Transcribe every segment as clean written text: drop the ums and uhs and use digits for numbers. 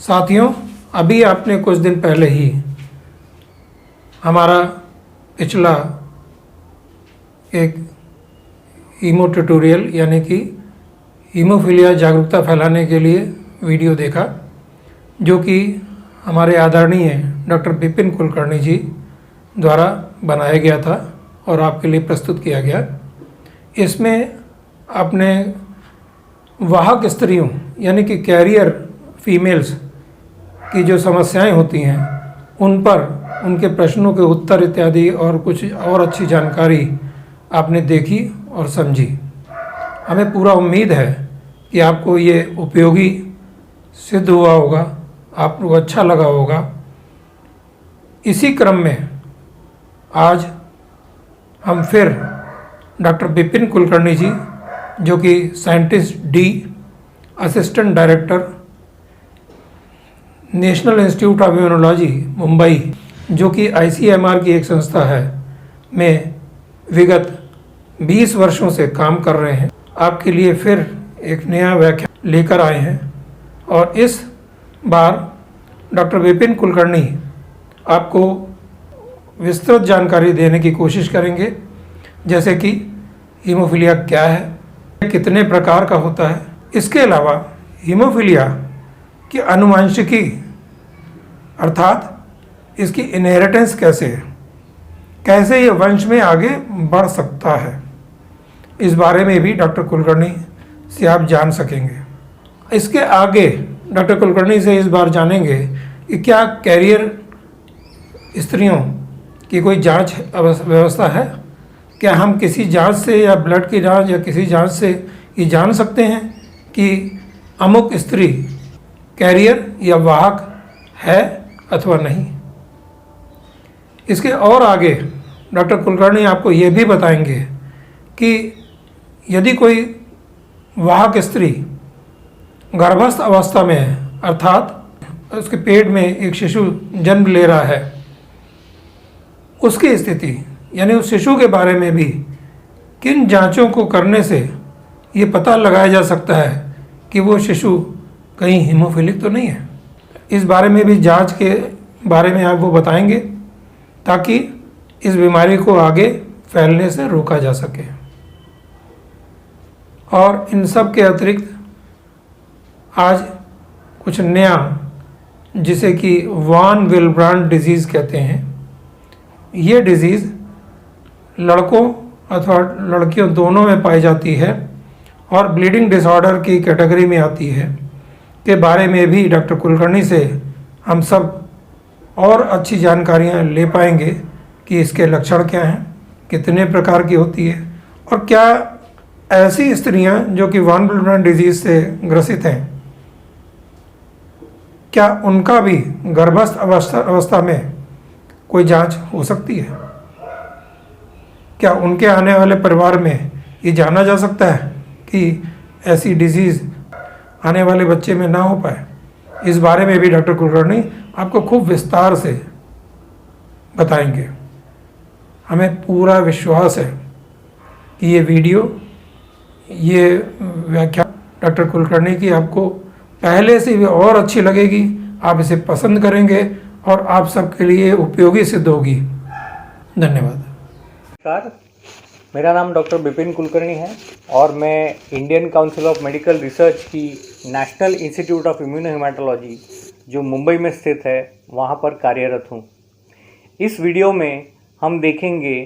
साथियों, अभी आपने कुछ दिन पहले ही हमारा पिछला एक हीमो ट्यूटोरियल यानी कि हीमोफीलिया जागरूकता फैलाने के लिए वीडियो देखा, जो कि हमारे आदरणीय डॉक्टर विपिन कुलकर्णी जी द्वारा बनाया गया था और आपके लिए प्रस्तुत किया गया। इसमें आपने वाहक स्त्रियों यानी कि कैरियर फीमेल्स की जो समस्याएं होती हैं उन पर उनके प्रश्नों के उत्तर इत्यादि और कुछ और अच्छी जानकारी आपने देखी और समझी। हमें पूरा उम्मीद है कि आपको ये उपयोगी सिद्ध हुआ होगा, आपको अच्छा लगा होगा। इसी क्रम में आज हम फिर डॉक्टर विपिन कुलकर्णी जी, जो कि scientist D, assistant director national institute of immunology Mumbai, जो कि ICMR की एक संस्था है, में विगत 20 वर्षों से काम कर रहे हैं, आपके लिए फिर एक नया व्याख्यान लेकर आए हैं। और इस बार डॉक्टर विपिन कुलकर्णी आपको विस्तृत जानकारी देने की कोशिश करेंगे, जैसे कि हीमोफीलिया क्या है, कितने प्रकार का होता है। इसके अलावा हीमोफीलिया की आनुवंशिकी अर्थात इसकी इनहेरिटेंस कैसे है, कैसे ये वंश में आगे बढ़ सकता है, इस बारे में भी डॉक्टर कुलकर्णी से आप जान सकेंगे। इसके आगे डॉक्टर कुलकर्णी से इस बार जानेंगे कि क्या कैरियर स्त्रियों की कोई जांच व्यवस्था है, क्या हम किसी जांच से या ब्लड की जांच या किसी जांच से ये जान सकते हैं कि अमुक स्त्री कैरियर या वाहक है अथवा नहीं। इसके और आगे डॉक्टर कुलकर्णी आपको ये भी बताएंगे कि यदि कोई वाहक स्त्री गर्भस्थ अवस्था में है, अर्थात उसके पेट में एक शिशु जन्म ले रहा है, उसकी स्थिति यानी उस शिशु के बारे में भी किन जांचों को करने से ये पता लगाया जा सकता है कि वो शिशु कहीं हीमोफिलिक तो नहीं है। इस बारे में भी जांच के बारे में आपको बताएंगे, ताकि इस बीमारी को आगे फैलने से रोका जा सके। और इन सब के अतिरिक्त आज कुछ नया, जिसे कि वान विलब्रांड डिजीज़ कहते हैं, ये डिजीज़ लड़कों अथवा लड़कियों दोनों में पाई जाती है और ब्लीडिंग डिसऑर्डर की कैटेगरी में आती है, के बारे में भी डॉक्टर कुलकर्णी से हम सब और अच्छी जानकारियां ले पाएंगे कि इसके लक्षण क्या हैं, कितने प्रकार की होती है, और क्या ऐसी स्त्रियां जो कि वान विलब्रांड डिजीज़ से ग्रसित हैं, क्या उनका भी गर्भस्थ अवस्था में कोई जांच हो सकती है। क्या उनके आने वाले परिवार में ये जाना जा सकता है कि ऐसी डिजीज़ आने वाले बच्चे में ना हो पाए। इस बारे में भी डॉक्टर कुलकर्णी आपको खूब विस्तार से बताएंगे। हमें पूरा विश्वास है कि ये वीडियो, ये व्याख्यान डॉक्टर कुलकर्णी की आपको पहले से भी और अच्छी लगेगी, आप इसे पसंद करेंगे और आप सबके लिए उपयोगी सिद्ध होगी। धन्यवाद। नमस्कार, मेरा नाम डॉक्टर विपिन कुलकर्णी है और मैं Indian council of medical research की नेशनल इंस्टीट्यूट ऑफ इम्यूनोहेमेटोलॉजी, जो मुंबई में स्थित है, वहाँ पर कार्यरत हूँ। इस वीडियो में हम देखेंगे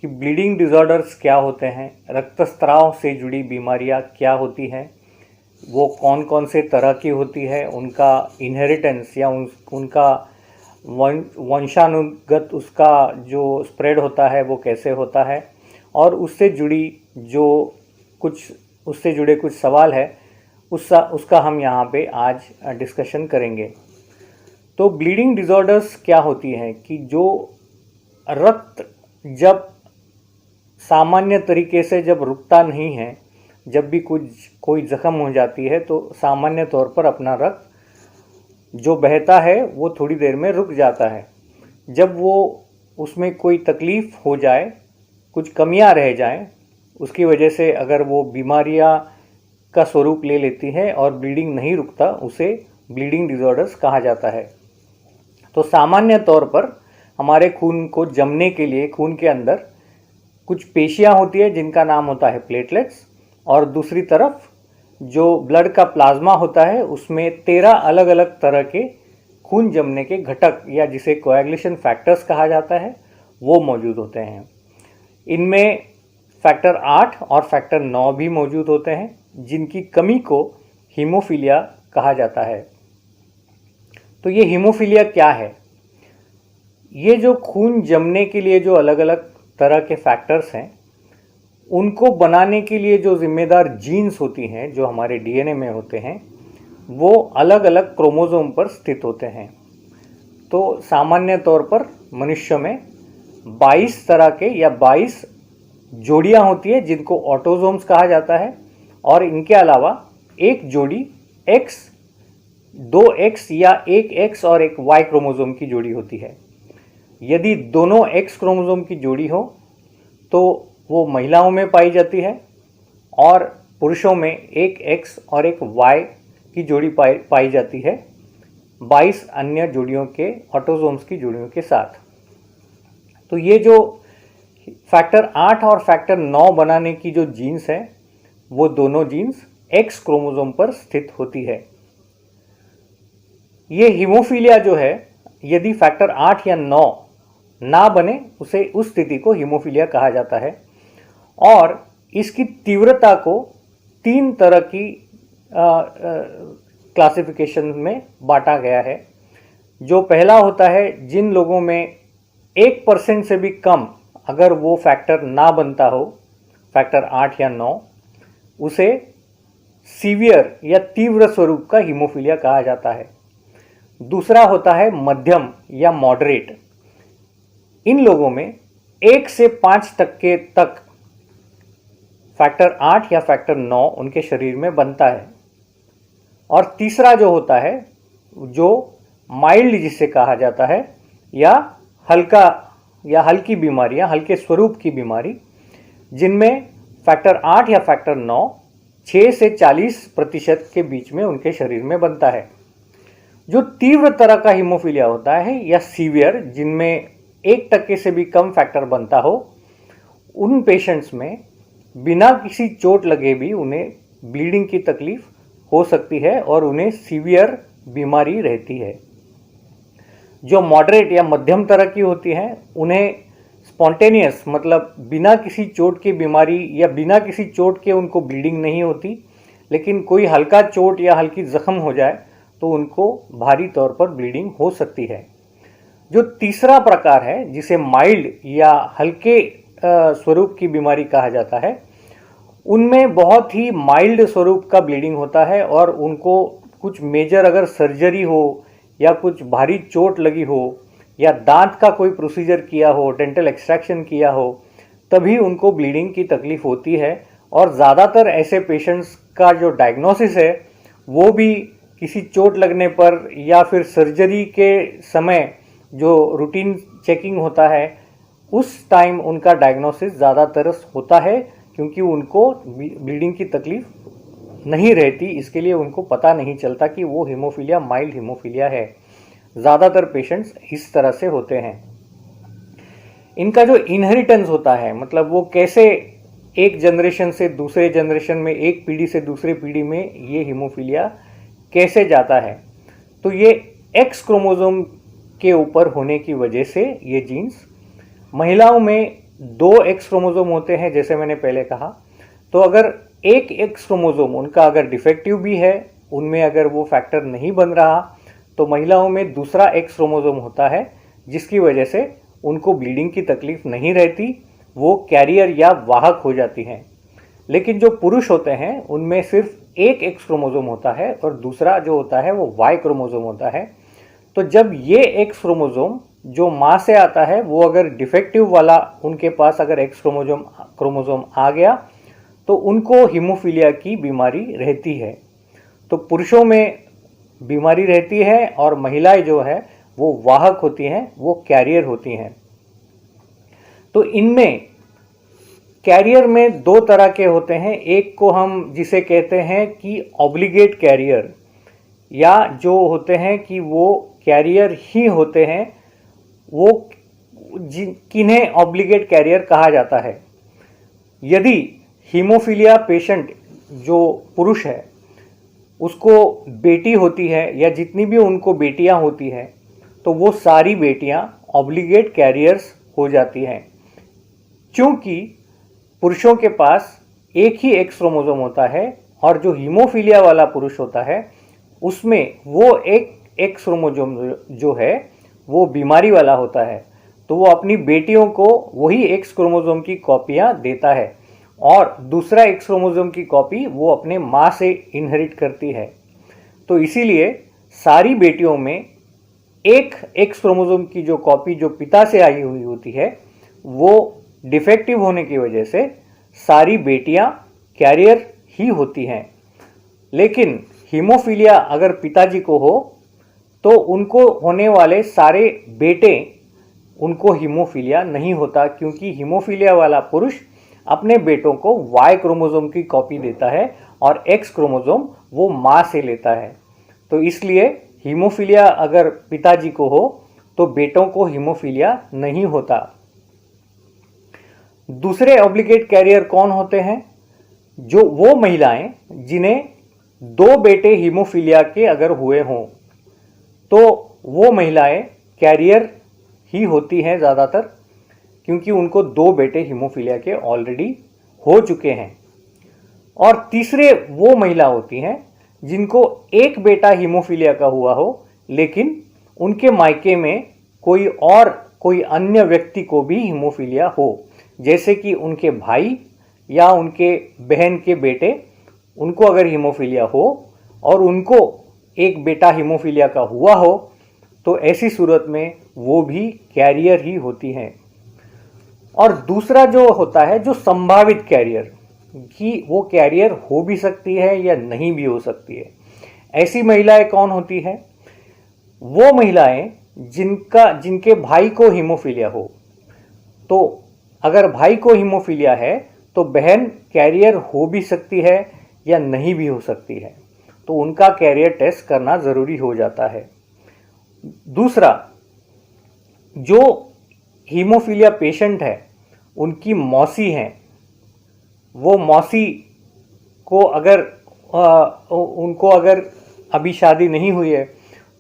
कि ब्लीडिंग डिसऑर्डर्स क्या होते हैं, रक्तस्राव से जुड़ी बीमारियाँ क्या होती हैं, वो कौन कौन से तरह की होती है, उनका इनहेरिटेंस या उनका वंशानुगत उसका जो स्प्रेड होता है वो कैसे होता है, और उससे जुड़े कुछ सवाल है उसका हम यहाँ पे आज डिस्कशन करेंगे। तो ब्लीडिंग डिसऑर्डर्स क्या होती है कि जो रक्त जब सामान्य तरीके से जब रुकता नहीं है, जब भी कोई जख्म हो जाती है तो सामान्य तौर पर अपना रक्त जो बहता है वो थोड़ी देर में रुक जाता है। जब वो उसमें कोई तकलीफ़ हो जाए, कुछ कमियां रह जाएं, उसकी वजह से अगर वो बीमारियां का स्वरूप ले लेती है और ब्लीडिंग नहीं रुकता, उसे ब्लीडिंग डिसऑर्डर्स कहा जाता है। तो सामान्य तौर पर हमारे खून को जमने के लिए खून के अंदर कुछ पेशियां होती है जिनका नाम होता है प्लेटलेट्स, और दूसरी तरफ जो ब्लड का प्लाज्मा होता है उसमें 13 अलग अलग तरह के खून जमने के घटक या जिसे कोएगुलेशन फैक्टर्स कहा जाता है वो मौजूद होते हैं। इनमें फैक्टर 8 और फैक्टर 9 भी मौजूद होते हैं जिनकी कमी को हीमोफीलिया कहा जाता है। तो ये हीमोफीलिया क्या है? ये जो खून जमने के लिए जो अलग अलग तरह के फैक्टर्स हैं उनको बनाने के लिए जो जिम्मेदार जीन्स होती हैं जो हमारे डीएनए में होते हैं वो अलग अलग क्रोमोसोम पर स्थित होते हैं। तो सामान्य तौर पर मनुष्य में 22 तरह के या 22 जोड़ियां होती है जिनको ऑटोसोम्स कहा जाता है, और इनके अलावा एक जोड़ी X, 2X या एक X और एक Y क्रोमोसोम की जोड़ी होती है। यदि दोनों X क्रोमोसोम की जोड़ी हो तो वो महिलाओं में पाई जाती है, और पुरुषों में एक X और एक Y की जोड़ी पाई जाती है 22 अन्य जोड़ियों के ऑटोसोम्स की जोड़ियों के साथ। तो ये जो फैक्टर 8 और फैक्टर 9 बनाने की जो जीन्स है वो दोनों जीन्स X क्रोमोसोम पर स्थित होती है। ये हीमोफीलिया जो है, यदि फैक्टर 8 या 9 ना बने उसे उस स्थिति को हीमोफीलिया कहा जाता है, और इसकी तीव्रता को 3 तरह की क्लासिफिकेशन में बांटा गया है। जो पहला होता है, जिन लोगों में 1% से भी कम अगर वो फैक्टर ना बनता हो, फैक्टर 8 या 9, उसे सीवियर या तीव्र स्वरूप का हीमोफीलिया कहा जाता है। दूसरा होता है मध्यम या मॉडरेट। इन लोगों में 1 से 5% तक फैक्टर 8 या फैक्टर 9 उनके शरीर में बनता है। और तीसरा जो होता है, जो माइल्ड जिसे कहा जाता है, या हल्का या हल्की बीमारियां, हल्के स्वरूप की बीमारी, जिनमें फैक्टर 8 या फैक्टर 9 6 से 40% के बीच में उनके शरीर में बनता है। जो तीव्र तरह का हीमोफीलिया होता है या सीवियर, जिनमें 1% से भी कम फैक्टर बनता हो, उन पेशेंट्स में बिना किसी चोट लगे भी उन्हें ब्लीडिंग की तकलीफ हो सकती है और उन्हें सीवियर बीमारी रहती है। जो मॉडरेट या मध्यम तरह की होती हैं उन्हें स्पॉन्टेनियस, मतलब बिना किसी चोट की बीमारी या बिना किसी चोट के उनको ब्लीडिंग नहीं होती, लेकिन कोई हल्का चोट या हल्की जख्म हो जाए तो उनको भारी तौर पर ब्लीडिंग हो सकती है। जो तीसरा प्रकार है जिसे माइल्ड या हल्के स्वरूप की बीमारी कहा जाता है, उनमें बहुत ही माइल्ड स्वरूप का ब्लीडिंग होता है और उनको कुछ मेजर अगर सर्जरी हो या कुछ भारी चोट लगी हो या दांत का कोई प्रोसीजर किया हो, डेंटल एक्सट्रैक्शन किया हो, तभी उनको ब्लीडिंग की तकलीफ होती है। और ज़्यादातर ऐसे पेशेंट्स का जो डायग्नोसिस है वो भी किसी चोट लगने पर या फिर सर्जरी के समय जो रूटीन चेकिंग होता है उस टाइम उनका डायग्नोसिस ज़्यादातर होता है, क्योंकि उनको ब्लीडिंग की तकलीफ नहीं रहती, इसके लिए उनको पता नहीं चलता कि वो हीमोफीलिया माइल्ड हीमोफीलिया है। ज़्यादातर पेशेंट्स इस तरह से होते हैं। इनका जो इनहेरिटेंस होता है, मतलब वो कैसे एक जनरेशन से दूसरे जनरेशन में, एक पीढ़ी से दूसरे पीढ़ी में ये हीमोफीलिया कैसे जाता है, तो ये एक्स क्रोमोसोम के ऊपर होने की वजह से ये जीन्स, महिलाओं में 2 एक्स क्रोमोसोम होते हैं जैसे मैंने पहले कहा, तो अगर एक एक्स क्रोमोसोम उनका अगर डिफेक्टिव भी है, उनमें अगर वो फैक्टर नहीं बन रहा, तो महिलाओं में दूसरा एक्स क्रोमोसोम होता है जिसकी वजह से उनको ब्लीडिंग की तकलीफ नहीं रहती, वो कैरियर या वाहक हो जाती हैं। लेकिन जो पुरुष होते हैं उनमें सिर्फ एक एक्स क्रोमोसोम होता है और दूसरा जो होता है वो वाई क्रोमोसोम होता है। तो जब ये एक्स क्रोमोसोम जो माँ से आता है वो अगर डिफेक्टिव वाला उनके पास अगर एक्स क्रोमोसोम आ गया तो उनको हीमोफीलिया की बीमारी रहती है। तो पुरुषों में बीमारी रहती है और महिलाएं जो है वो वाहक होती हैं, वो कैरियर होती हैं। तो इनमें कैरियर में 2 तरह के होते हैं। एक को हम जिसे कहते हैं कि ऑब्लिगेट कैरियर, या जो होते हैं कि वो कैरियर ही होते हैं, वो किन्हें ऑब्लिगेट कैरियर कहा जाता है। यदि हीमोफीलिया पेशेंट जो पुरुष है उसको बेटी होती है या जितनी भी उनको बेटियां होती हैं, तो वो सारी बेटियां ऑब्लिगेट कैरियर्स हो जाती हैं, क्योंकि पुरुषों के पास एक ही एक्स क्रोमोसोम होता है और जो हीमोफीलिया वाला पुरुष होता है उसमें वो एक एक्स क्रोमोसोम जो है वो बीमारी वाला होता है, तो वो अपनी बेटियों को वही एक्स क्रोमोसोम की कॉपियां देता है और दूसरा एक्स क्रोमोसोम की कॉपी वो अपने माँ से इनहेरिट करती है। तो इसीलिए सारी बेटियों में एक एक्स क्रोमोसोम की जो कॉपी जो पिता से आई हुई होती है वो डिफेक्टिव होने की वजह से सारी बेटियां कैरियर ही होती हैं। लेकिन हीमोफीलिया अगर पिताजी को हो तो उनको होने वाले सारे बेटे उनको हीमोफीलिया नहीं होता, क्योंकि हीमोफीलिया वाला पुरुष अपने बेटों को वाई क्रोमोसोम की कॉपी देता है और एक्स क्रोमोसोम वो माँ से लेता है। तो इसलिए हीमोफीलिया अगर पिताजी को हो तो बेटों को हीमोफीलिया नहीं होता। दूसरे ऑब्लिगेट कैरियर कौन होते हैं? जो वो महिलाएं जिन्हें दो बेटे हीमोफीलिया के अगर हुए हों, तो वो महिलाएं कैरियर ही होती हैं ज़्यादातर, क्योंकि उनको दो बेटे हीमोफीलिया के ऑलरेडी हो चुके हैं। और तीसरे वो महिला होती हैं जिनको एक बेटा हीमोफीलिया का हुआ हो, लेकिन उनके मायके में कोई अन्य व्यक्ति को भी हीमोफीलिया हो, जैसे कि उनके भाई या उनके बहन के बेटे, उनको अगर हीमोफीलिया हो और उनको एक बेटा हीमोफीलिया का हुआ हो, तो ऐसी सूरत में वो भी कैरियर ही होती हैं। और दूसरा जो होता है जो संभावित कैरियर, कि वो कैरियर हो भी सकती है या नहीं भी हो सकती है। ऐसी महिलाएं कौन होती हैं? वो महिलाएं जिनके भाई को हीमोफीलिया हो। तो अगर भाई को हीमोफीलिया है तो बहन कैरियर हो भी सकती है या नहीं भी हो सकती है, तो उनका कैरियर टेस्ट करना ज़रूरी हो जाता है। दूसरा, जो हीमोफीलिया पेशेंट है उनकी मौसी हैं, वो मौसी को उनको अगर अभी शादी नहीं हुई है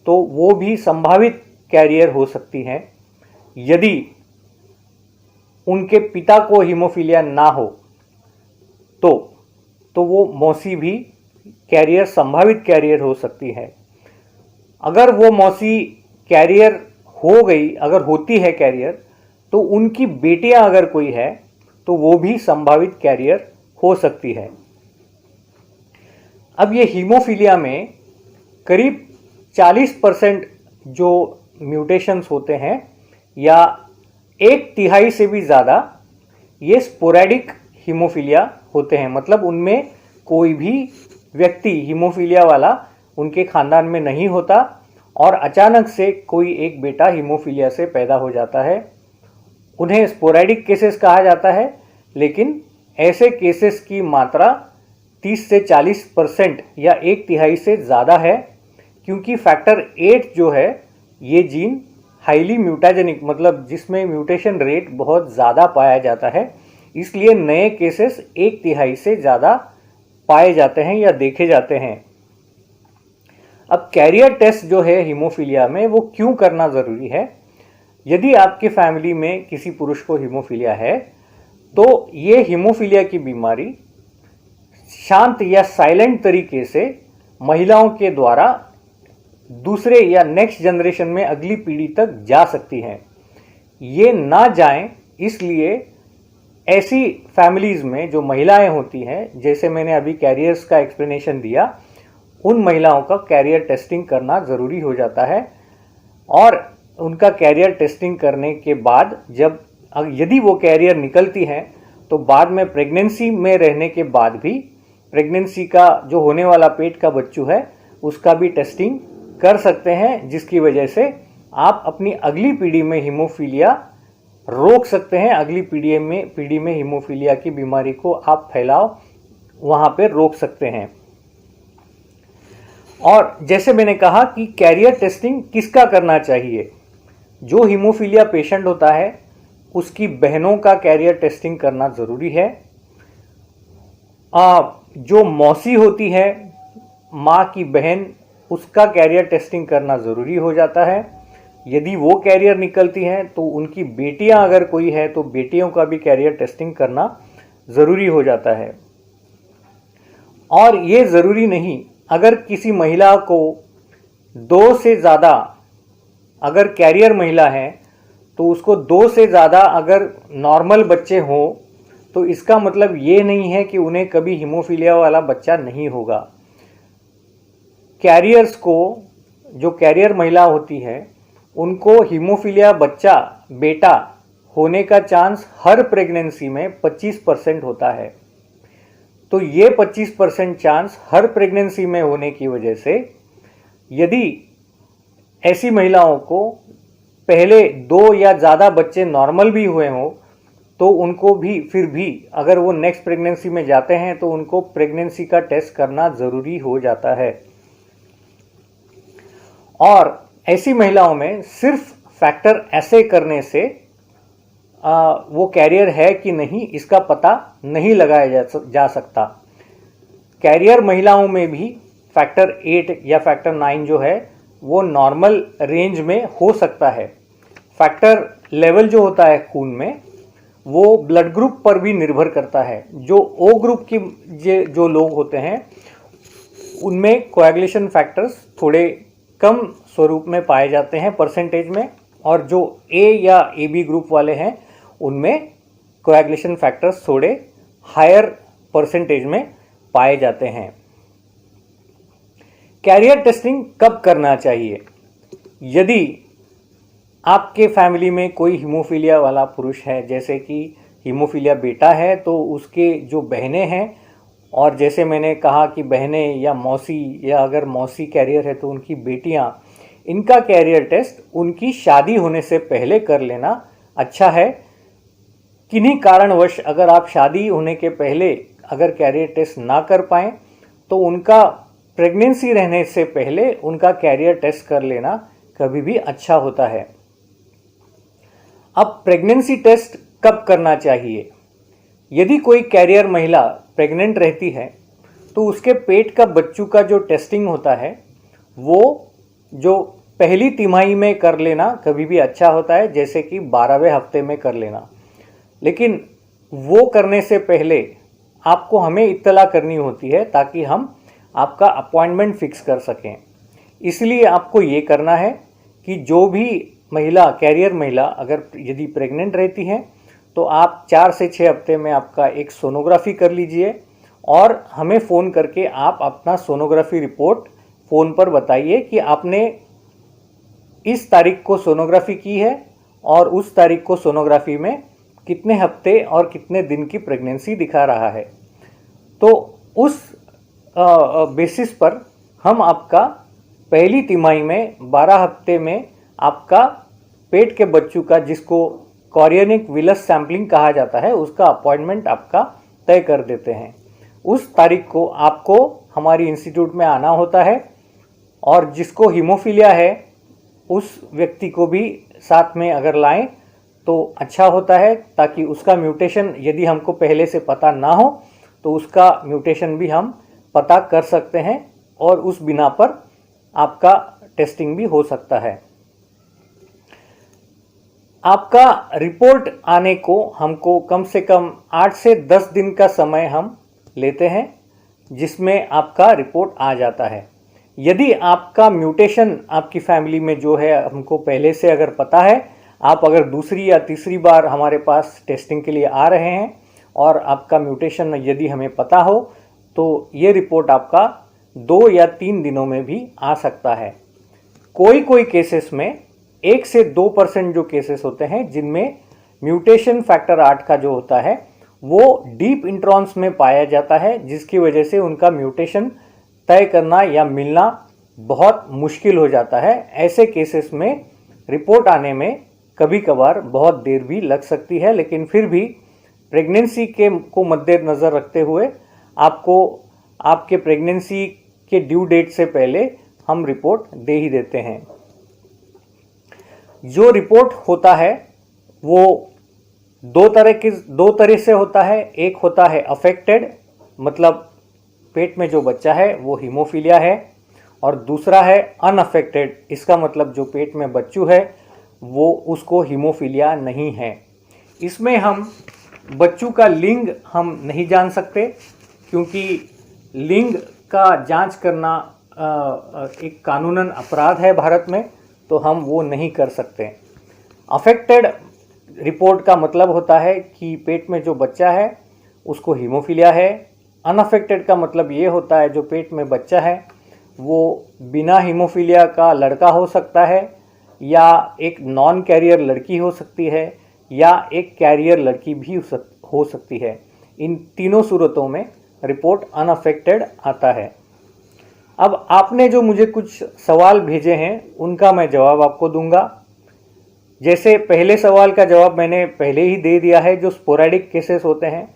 तो वो भी संभावित कैरियर हो सकती हैं। यदि उनके पिता को हीमोफीलिया ना हो तो वो मौसी भी संभावित कैरियर हो सकती है। अगर वो मौसी कैरियर हो गई, अगर होती है कैरियर, तो उनकी बेटियां अगर कोई है तो वो भी संभावित कैरियर हो सकती है। अब ये हीमोफीलिया में करीब 40% जो म्यूटेशंस होते हैं या 1/3 से भी ज़्यादा ये स्पोरेडिक हीमोफीलिया होते हैं, मतलब उनमें कोई भी व्यक्ति हीमोफीलिया वाला उनके खानदान में नहीं होता और अचानक से कोई एक बेटा हीमोफीलिया से पैदा हो जाता है। उन्हें स्पोरेडिक केसेस कहा जाता है, लेकिन ऐसे केसेस की मात्रा 30 से 40% या 1/3 से ज़्यादा है, क्योंकि फैक्टर 8 जो है ये जीन हाईली म्यूटाजेनिक, मतलब जिसमें म्यूटेशन रेट बहुत ज़्यादा पाया जाता है, इसलिए नए केसेस 1/3 से ज़्यादा पाए जाते हैं या देखे जाते हैं। अब कैरियर टेस्ट जो है हीमोफीलिया में वो क्यों करना ज़रूरी है? यदि आपके फैमिली में किसी पुरुष को हीमोफीलिया है तो ये हीमोफीलिया की बीमारी शांत या साइलेंट तरीके से महिलाओं के द्वारा दूसरे या नेक्स्ट जनरेशन में अगली पीढ़ी तक जा सकती हैं। ये ना जाएं, इसलिए ऐसी फैमिलीज़ में जो महिलाएं होती हैं, जैसे मैंने अभी कैरियर्स का एक्सप्लेनेशन दिया, उन महिलाओं का कैरियर टेस्टिंग करना ज़रूरी हो जाता है। और उनका कैरियर टेस्टिंग करने के बाद यदि वो कैरियर निकलती हैं तो बाद में प्रेगनेंसी में रहने के बाद भी प्रेगनेंसी का जो होने वाला पेट का बच्चू है उसका भी टेस्टिंग कर सकते हैं, जिसकी वजह से आप अपनी अगली पीढ़ी में हीमोफीलिया रोक सकते हैं। अगली पीढ़ी में हीमोफीलिया की बीमारी को आप फैलाव वहाँ पे रोक सकते हैं। और जैसे मैंने कहा कि कैरियर टेस्टिंग किसका करना चाहिए, जो हीमोफीलिया पेशेंट होता है उसकी बहनों का कैरियर टेस्टिंग करना ज़रूरी है। जो मौसी होती है, माँ की बहन, उसका कैरियर टेस्टिंग करना ज़रूरी हो जाता है। यदि वो कैरियर निकलती हैं तो उनकी बेटियां अगर कोई है तो बेटियों का भी कैरियर टेस्टिंग करना ज़रूरी हो जाता है। और ये ज़रूरी नहीं, अगर किसी महिला को 2 से ज़्यादा अगर कैरियर महिला है तो उसको 2 से ज़्यादा अगर नॉर्मल बच्चे हों तो इसका मतलब ये नहीं है कि उन्हें कभी हीमोफीलिया वाला बच्चा नहीं होगा। कैरियर्स को, जो कैरियर महिला होती है, उनको हीमोफीलिया बच्चा, बेटा होने का चांस हर प्रेगनेंसी में 25% होता है। तो ये 25% चांस हर प्रेगनेंसी में होने की वजह से यदि ऐसी महिलाओं को पहले 2 या ज़्यादा बच्चे नॉर्मल भी हुए हों तो उनको भी फिर भी अगर वो नेक्स्ट प्रेगनेंसी में जाते हैं तो उनको प्रेगनेंसी का टेस्ट करना ज़रूरी हो जाता है। और ऐसी महिलाओं में सिर्फ फैक्टर ऐसे करने से वो कैरियर है कि नहीं इसका पता नहीं लगाया जा सकता। कैरियर महिलाओं में भी फैक्टर 8 या फैक्टर 9 जो है वो नॉर्मल रेंज में हो सकता है। फैक्टर लेवल जो होता है खून में वो ब्लड ग्रुप पर भी निर्भर करता है। जो ओ ग्रुप की जो लोग होते हैं उनमें कोएगुलेशन फैक्टर्स थोड़े कम स्वरूप में पाए जाते हैं परसेंटेज में, और जो ए या ए बी ग्रुप वाले हैं उनमें कोएगुलेशन फैक्टर्स थोड़े हायर परसेंटेज में पाए जाते हैं। कैरियर टेस्टिंग कब करना चाहिए? यदि आपके फैमिली में कोई हीमोफीलिया वाला पुरुष है, जैसे कि हीमोफीलिया बेटा है, तो उसके जो बहनें हैं, और जैसे मैंने कहा कि बहनें या मौसी, या अगर मौसी कैरियर है तो उनकी बेटियां, इनका कैरियर टेस्ट उनकी शादी होने से पहले कर लेना अच्छा है। किन्हीं कारणवश अगर आप शादी होने के पहले अगर कैरियर टेस्ट ना कर पाएँ तो उनका प्रेगनेंसी रहने से पहले उनका कैरियर टेस्ट कर लेना कभी भी अच्छा होता है। अब प्रेगनेंसी टेस्ट कब करना चाहिए? यदि कोई कैरियर महिला प्रेग्नेंट रहती है तो उसके पेट का बच्चों का जो टेस्टिंग होता है वो जो पहली तिमाही में कर लेना कभी भी अच्छा होता है, जैसे कि 12वें हफ्ते में कर लेना। लेकिन वो करने से पहले आपको हमें इत्तला करनी होती है ताकि हम आपका अपॉइंटमेंट फिक्स कर सकें। इसलिए आपको ये करना है कि जो भी महिला, कैरियर महिला अगर यदि प्रेग्नेंट रहती हैं तो आप 4 से 6 हफ्ते में आपका एक सोनोग्राफी कर लीजिए और हमें फ़ोन करके आप अपना सोनोग्राफी रिपोर्ट फ़ोन पर बताइए कि आपने इस तारीख को सोनोग्राफी की है और उस तारीख को सोनोग्राफी में कितने हफ्ते और कितने दिन की प्रेगनेंसी दिखा रहा है। तो उस बेसिस पर हम आपका पहली तिमाही में 12 हफ्ते में आपका पेट के बच्चों का, जिसको कोरियनिक विलस सैम्पलिंग कहा जाता है, उसका अपॉइंटमेंट आपका तय कर देते हैं। उस तारीख को आपको हमारी इंस्टीट्यूट में आना होता है और जिसको हीमोफीलिया है उस व्यक्ति को भी साथ में अगर लाएं तो अच्छा होता है, ताकि उसका म्यूटेशन यदि हमको पहले से पता ना हो तो उसका म्यूटेशन भी हम पता कर सकते हैं और उस बिना पर आपका टेस्टिंग भी हो सकता है। आपका रिपोर्ट आने को हमको कम से कम 8 से 10 दिन का समय हम लेते हैं, जिसमें आपका रिपोर्ट आ जाता है। यदि आपका म्यूटेशन आपकी फैमिली में जो है हमको पहले से अगर पता है, आप अगर दूसरी या तीसरी बार हमारे पास टेस्टिंग के लिए आ रहे हैं और आपका म्यूटेशन यदि हमें पता हो तो ये रिपोर्ट आपका 2 या 3 दिनों में भी आ सकता है। कोई केसेस में 1 से 2% जो केसेस होते हैं जिनमें म्यूटेशन फैक्टर 8 का जो होता है वो डीप इंट्रॉन्स में पाया जाता है, जिसकी वजह से उनका म्यूटेशन तय करना या मिलना बहुत मुश्किल हो जाता है। ऐसे केसेस में रिपोर्ट आने में कभी कभार बहुत देर भी लग सकती है, लेकिन फिर भी प्रेगनेंसी को मद्देनज़र रखते हुए आपको आपके प्रेगनेंसी के ड्यू डेट से पहले हम रिपोर्ट दे ही देते हैं। जो रिपोर्ट होता है वो दो तरह से होता है। एक होता है अफेक्टेड, मतलब पेट में जो बच्चा है वो हीमोफीलिया है, और दूसरा है अनअफेक्टेड, इसका मतलब जो पेट में बच्चू है वो उसको हीमोफीलिया नहीं है। इसमें हम बच्चू का लिंग हम नहीं जान सकते, क्योंकि लिंग का जांच करना एक कानूनन अपराध है भारत में, तो हम वो नहीं कर सकते। अफेक्टेड रिपोर्ट का मतलब होता है कि पेट में जो बच्चा है उसको हीमोफीलिया है। अनअफेक्टेड का मतलब ये होता है जो पेट में बच्चा है वो बिना हीमोफीलिया का लड़का हो सकता है, या एक नॉन कैरियर लड़की हो सकती है, या एक कैरियर लड़की भी हो सकती है। इन तीनों सूरतों में रिपोर्ट अनअफेक्टेड आता है। अब आपने जो मुझे कुछ सवाल भेजे हैं उनका मैं जवाब आपको दूंगा। जैसे पहले सवाल का जवाब मैंने पहले ही दे दिया है। जो स्पोरेडिक केसेस होते हैं,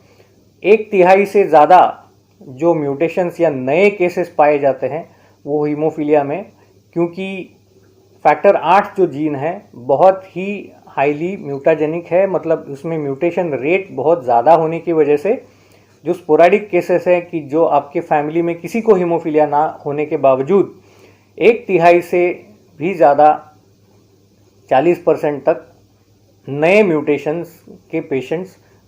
1/3 से ज़्यादा जो म्यूटेशंस या नए केसेस पाए जाते हैं वो हीमोफीलिया में, क्योंकि फैक्टर 8 जो जीन है बहुत ही हाईली म्यूटाजेनिक है, मतलब उसमें म्यूटेशन रेट बहुत ज़्यादा होने की वजह से जो स्पोरेडिक केसेस हैं कि जो आपके फैमिली में किसी को हीमोफीलिया ना होने के बावजूद 1/3 से भी ज़्यादा 40% तक नए म्यूटेशंस के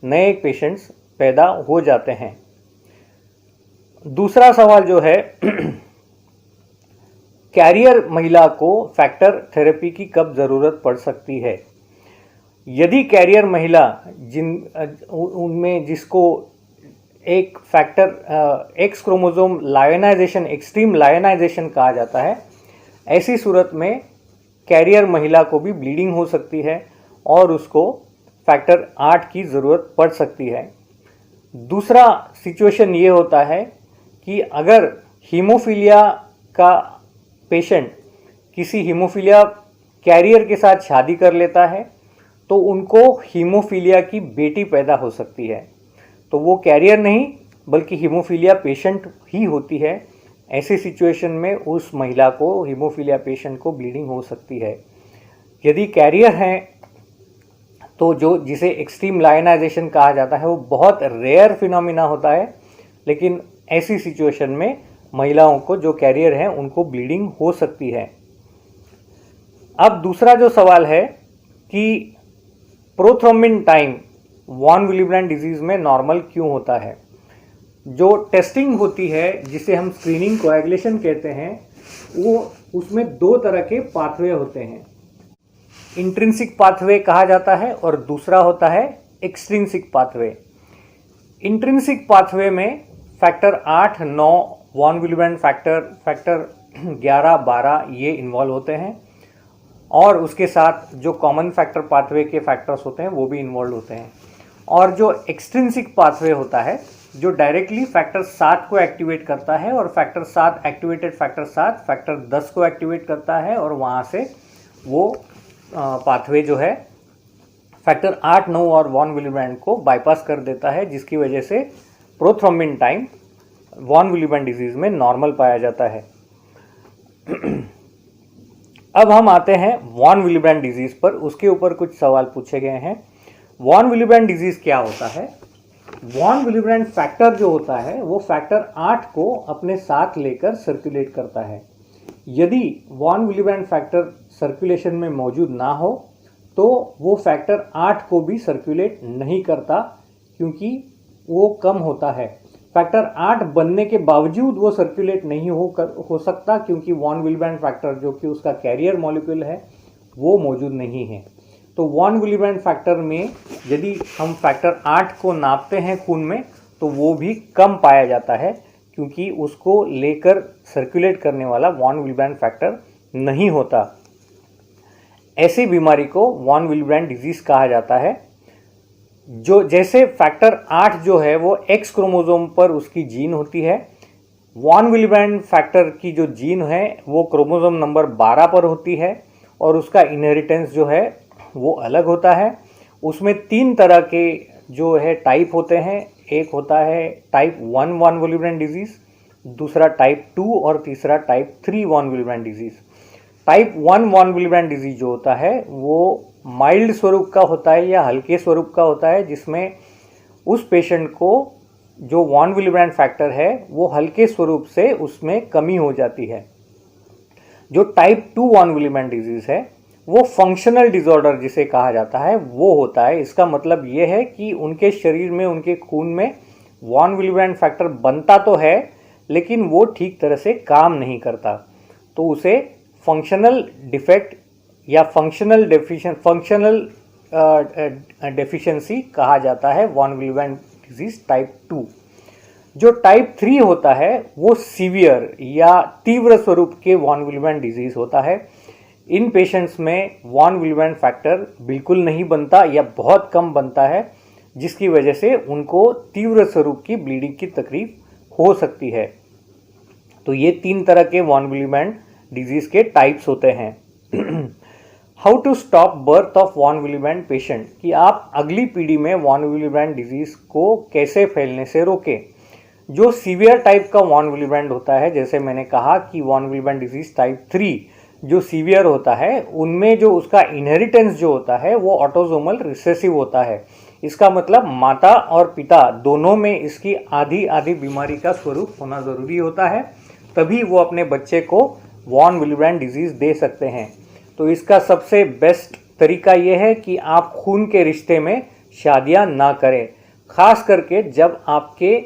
नए पेशेंट्स पैदा हो जाते हैं। दूसरा सवाल जो है कैरियर महिला को फैक्टर थेरेपी की कब ज़रूरत पड़ सकती है? यदि कैरियर महिला उनमें जिसको एक फैक्टर एक्स क्रोमोसोम लायनाइजेशन, एक्सट्रीम लायनाइजेशन कहा जाता है, ऐसी सूरत में कैरियर महिला को भी ब्लीडिंग हो सकती है और उसको फैक्टर 8 की ज़रूरत पड़ सकती है। दूसरा सिचुएशन ये होता है कि अगर हीमोफीलिया का पेशेंट किसी हीमोफीलिया कैरियर के साथ शादी कर लेता है तो उनको हीमोफीलिया की बेटी पैदा हो सकती है, तो वो कैरियर नहीं बल्कि हीमोफीलिया पेशेंट ही होती है। ऐसी सिचुएशन में उस महिला को, हीमोफीलिया पेशेंट को ब्लीडिंग हो सकती है। यदि कैरियर हैं तो जो जिसे एक्सट्रीम लायनाइजेशन कहा जाता है वो बहुत रेयर फिनोमिना होता है, लेकिन ऐसी सिचुएशन में महिलाओं को जो कैरियर हैं उनको ब्लीडिंग हो सकती है। अब दूसरा जो सवाल है कि prothrombin time von Willebrand disease में नॉर्मल क्यों होता है? जो टेस्टिंग होती है जिसे हम स्क्रीनिंग कोएगुलेशन कहते हैं, वो उसमें 2 तरह के पाथवे होते हैं। इंट्रिंसिक पाथवे कहा जाता है और दूसरा होता है एक्सट्रिंसिक पाथवे। इंट्रिंसिक पाथवे में फैक्टर 8, 9 वॉन विलिब्रेंड फैक्टर 11, 12 ये इन्वॉल्व होते हैं, और उसके साथ जो कॉमन फैक्टर पाथवे के फैक्टर्स होते हैं वो भी इन्वॉल्व होते हैं। और जो एक्सट्रिंसिक पाथवे होता है जो डायरेक्टली फैक्टर 7 को एक्टिवेट करता है, और फैक्टर 7 एक्टिवेटेड फैक्टर 7 फैक्टर 10 को एक्टिवेट करता है, और वहाँ से वो पाथवे जो है फैक्टर 8, 9 और वॉन विलिब्रेंड को बाईपास कर देता है, जिसकी वजह से prothrombin time von Willebrand disease में नॉर्मल पाया जाता है। अब हम आते हैं वॉन विलिब्रेंड डिजीज़ पर। उसके ऊपर कुछ सवाल पूछे गए हैं। वॉन विलिब्रेंड डिजीज़ क्या होता है? वॉन विलिब्रेंड फैक्टर जो होता है वो फैक्टर 8 को अपने साथ लेकर सर्कुलेट करता है। यदि वॉन विलिब्रेंड फैक्टर सर्कुलेशन में मौजूद ना हो तो वो फैक्टर 8 को भी सर्कुलेट नहीं करता, क्योंकि वो कम होता है। फैक्टर 8 बनने के बावजूद वो सर्कुलेट नहीं हो सकता, क्योंकि वॉन विलिब्रेंड फैक्टर जो कि उसका कैरियर मॉलिक्यूल है वो मौजूद नहीं है। तो वॉन विलिब्रेंड फैक्टर में यदि हम फैक्टर 8 को नापते हैं खून में तो वो भी कम पाया जाता है, क्योंकि उसको लेकर सर्कुलेट करने वाला वॉन विलिब्रेंड फैक्टर नहीं होता। ऐसी बीमारी को वॉन विलिब्रेंड डिजीज़ कहा जाता है। जो जैसे फैक्टर 8 जो है वो एक्स क्रोमोसोम पर उसकी जीन होती है, वॉन विलिब्रेंड फैक्टर की जो जीन है वो क्रोमोसोम नंबर 12 पर होती है, और उसका इनहेरिटेंस जो है वो अलग होता है। उसमें 3 तरह के जो है टाइप होते हैं। एक होता है टाइप 1 वॉन विलिब्रेंड डिजीज़, दूसरा टाइप 2 और तीसरा type 3 von Willebrand disease. Type 1 von Willebrand disease जो होता है वो माइल्ड स्वरूप का होता है या हल्के स्वरूप का होता है, जिसमें उस पेशेंट को जो वॉन विलिब्रेंड फैक्टर है वो हल्के स्वरूप से उसमें कमी हो जाती है। जो टाइप 2 वॉन विलिब्रेंड डिजीज़ है वो फंक्शनल डिसऑर्डर जिसे कहा जाता है वो होता है। इसका मतलब ये है कि उनके शरीर में, उनके खून में वॉन विलिब्रेंड फैक्टर बनता तो है लेकिन वो ठीक तरह से काम नहीं करता, तो उसे फंक्शनल डिफेक्ट या फंक्शनल डेफिशिएंसी कहा जाता है वॉन विलिब्रेंड डिजीज टाइप 2। जो टाइप 3 होता है वो सीवियर या तीव्र स्वरूप के वॉन विलिब्रेंड डिजीज होता है। इन पेशेंट्स में वॉन विलिब्रेंड फैक्टर बिल्कुल नहीं बनता या बहुत कम बनता है, जिसकी वजह से उनको तीव्र स्वरूप की ब्लीडिंग की तकलीफ हो सकती है। तो ये 3 तरह के वॉन विलिब्रेंड डिजीज के टाइप्स होते हैं। How to stop birth of von Willebrand patient, कि आप अगली पीढ़ी में वॉन विलिब्रेंड डिजीज को कैसे फैलने से रोकें। जो सीवियर टाइप का वॉन विलिब्रेंड होता है, जैसे मैंने कहा कि वॉन विलिब्रेंड डिजीज टाइप 3 जो सीवियर होता है उनमें जो उसका इनहेरिटेंस जो होता है वो ऑटोसोमल रिसेसिव होता है। इसका मतलब माता और पिता दोनों में इसकी आधी आधी बीमारी का स्वरूप होना ज़रूरी होता है, तभी वो अपने बच्चे को वॉन विलिब्रेंड डिजीज़ दे सकते हैं। तो इसका सबसे बेस्ट तरीका ये है कि आप खून के रिश्ते में शादियां ना करें, खास करके जब आपके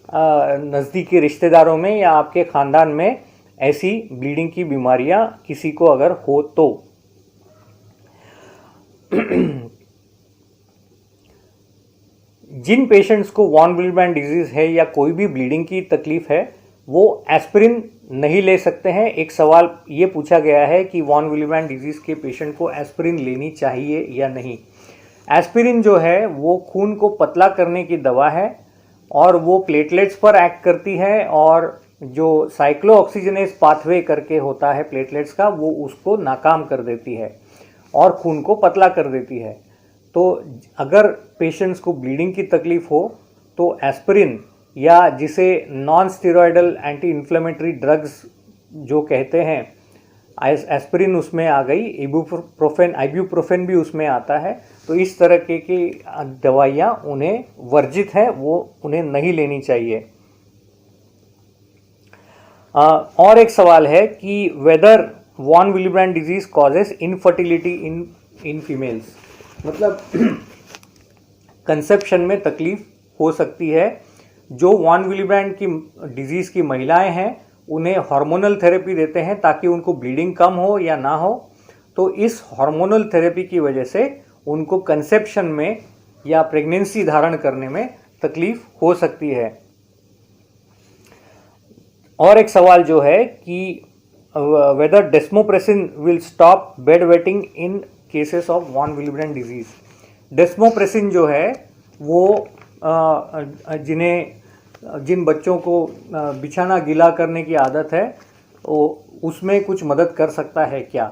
नज़दीकी रिश्तेदारों में या आपके ख़ानदान में ऐसी ब्लीडिंग की बीमारियां किसी को अगर हो तो। जिन पेशेंट्स को वॉन विलिब्रेंड डिजीज़ है या कोई भी ब्लीडिंग की तकलीफ है वो एस्पिरिन नहीं ले सकते हैं। एक सवाल ये पूछा गया है कि वॉन विलिब्रेंड डिजीज़ के पेशेंट को एस्पिरिन लेनी चाहिए या नहीं। एस्पिरिन जो है वो खून को पतला करने की दवा है और वो प्लेटलेट्स पर एक्ट करती है, और जो साइक्लोऑक्सीजनेस पाथवे करके होता है प्लेटलेट्स का वो उसको नाकाम कर देती है और खून को पतला कर देती है। तो अगर पेशेंट्स को ब्लीडिंग की तकलीफ हो तो एस्पिरिन या जिसे non steroidal anti inflammatory drugs जो कहते हैं, एस्पिरिन उसमें आ गई, इबुप्रोफेन भी उसमें आता है। तो इस तरह की दवाइयाँ उन्हें वर्जित हैं, वो उन्हें नहीं लेनी चाहिए। और एक सवाल है कि whether von Willebrand disease causes infertility in females, मतलब कंसेप्शन में तकलीफ हो सकती है। जो वॉन विलिब्रेंड की डिजीज़ की महिलाएं हैं उन्हें हार्मोनल थेरेपी देते हैं ताकि उनको ब्लीडिंग कम हो या ना हो। तो इस हार्मोनल थेरेपी की वजह से उनको कंसेप्शन में या प्रेगनेंसी धारण करने में तकलीफ हो सकती है। और एक सवाल जो है कि whether desmopressin will stop bed wetting in cases of von Willebrand disease. Desmopressin जो है वो जिन बच्चों को बिछाना गीला करने की आदत है उसमें कुछ मदद कर सकता है क्या।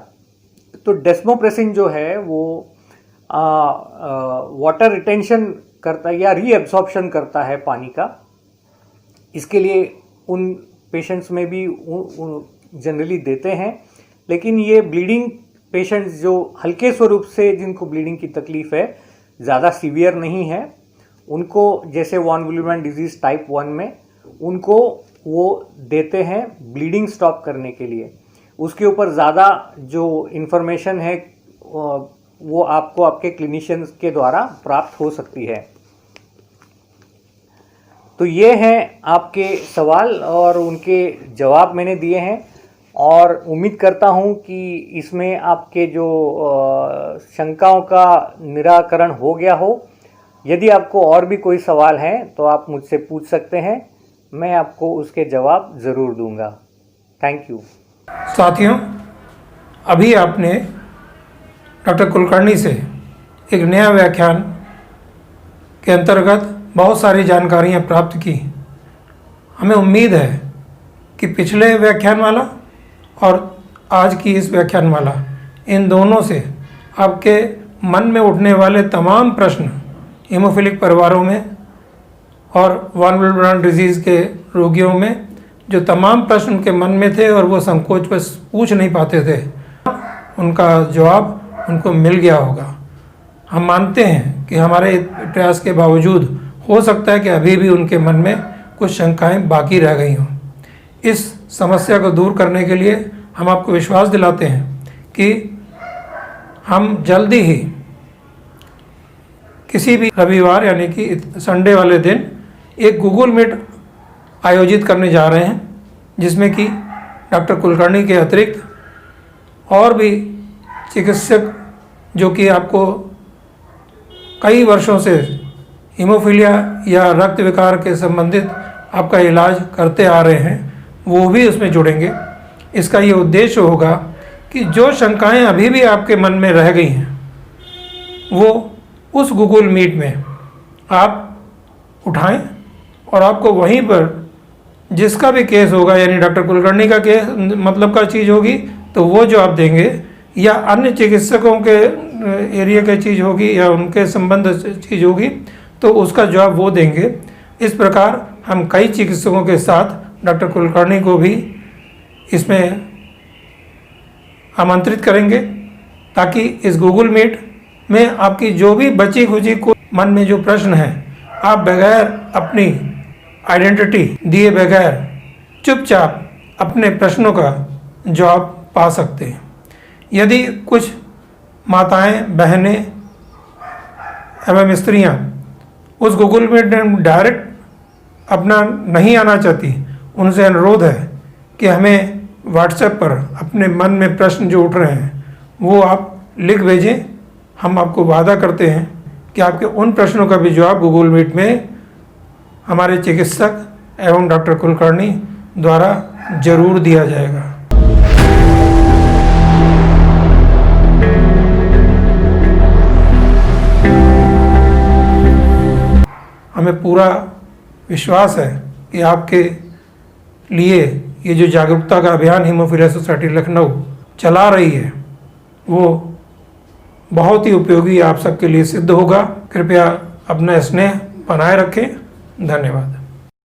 तो डेस्मोप्रेसिन जो है वो वाटर रिटेंशन करता है या रीएब्सॉर्प्शन करता है पानी का। इसके लिए उन पेशेंट्स में भी जनरली देते हैं, लेकिन ये ब्लीडिंग पेशेंट्स जो हल्के स्वरूप से जिनको ब्लीडिंग की तकलीफ है, ज़्यादा सीवियर नहीं है, उनको जैसे वॉन विलिब्रेंड डिजीज़ टाइप 1 में उनको वो देते हैं ब्लीडिंग स्टॉप करने के लिए। उसके ऊपर ज़्यादा जो इन्फॉर्मेशन है वो आपको आपके क्लिनिशियंस के द्वारा प्राप्त हो सकती है। तो ये हैं आपके सवाल और उनके जवाब मैंने दिए हैं, और उम्मीद करता हूँ कि इसमें आपके जो शंकाओं का निराकरण हो गया हो। यदि आपको और भी कोई सवाल हैं तो आप मुझसे पूछ सकते हैं, मैं आपको उसके जवाब ज़रूर दूंगा। Thank you. साथियों, अभी आपने डॉक्टर कुलकर्णी से एक नया व्याख्यान के अंतर्गत बहुत सारी जानकारियाँ प्राप्त की। हमें उम्मीद है कि पिछले व्याख्यान वाला और आज की इस व्याख्यान वाला, इन दोनों से आपके मन में उठने वाले तमाम प्रश्न हीमोफिलिक परिवारों में और वॉन विलिब्रेंड डिजीज़ के रोगियों में जो तमाम प्रश्न उनके मन में थे और वो संकोच बस पूछ नहीं पाते थे, उनका जवाब उनको मिल गया होगा। हम मानते हैं कि हमारे प्रयास के बावजूद हो सकता है कि अभी भी उनके मन में कुछ शंकाएं बाकी रह गई हों। इस समस्या को दूर करने के लिए हम आपको विश्वास दिलाते हैं कि हम जल्दी ही किसी भी रविवार यानी कि संडे वाले दिन एक गूगल मीट आयोजित करने जा रहे हैं, जिसमें कि डॉक्टर कुलकर्णी के अतिरिक्त और भी चिकित्सक जो कि आपको कई वर्षों से हीमोफीलिया या रक्त विकार के संबंधित आपका इलाज करते आ रहे हैं, वो भी उसमें जुड़ेंगे। इसका ये उद्देश्य होगा कि जो शंकाएं अभी भी आपके मन में रह गई हैं वो उस गूगल मीट में आप उठाएं और आपको वहीं पर जिसका भी केस होगा, यानी डॉक्टर कुलकर्णी का केस मतलब का चीज़ होगी तो वो जो आप देंगे, या अन्य चिकित्सकों के एरिया की चीज़ होगी या उनके संबंध चीज़ होगी तो उसका जवाब वो देंगे। इस प्रकार हम कई चिकित्सकों के साथ डॉक्टर कुलकर्णी को भी इसमें आमंत्रित करेंगे, ताकि इस गूगल मीट में आपकी जो भी बची खुची को मन में जो प्रश्न है, आप बगैर अपनी आइडेंटिटी दिए बगैर चुपचाप अपने प्रश्नों का जवाब पा सकते हैं। यदि कुछ माताएं, बहनें एवं स्त्रियां उस गूगल मीट में डायरेक्ट अपना नहीं आना चाहती, उनसे अनुरोध है कि हमें व्हाट्सएप पर अपने मन में प्रश्न जो उठ रहे हैं वो आप लिख भेजें। हम आपको वादा करते हैं कि आपके उन प्रश्नों का भी जवाब गूगल मीट में हमारे चिकित्सक एवं डॉक्टर कुलकर्णी द्वारा जरूर दिया जाएगा। हमें पूरा विश्वास है कि आपके लिए ये जो जागरूकता का अभियान हीमोफीलिया सोसाइटी लखनऊ चला रही है वो बहुत ही उपयोगी आप सबके लिए सिद्ध होगा। कृपया अपना स्नेह बनाए रखें। धन्यवाद।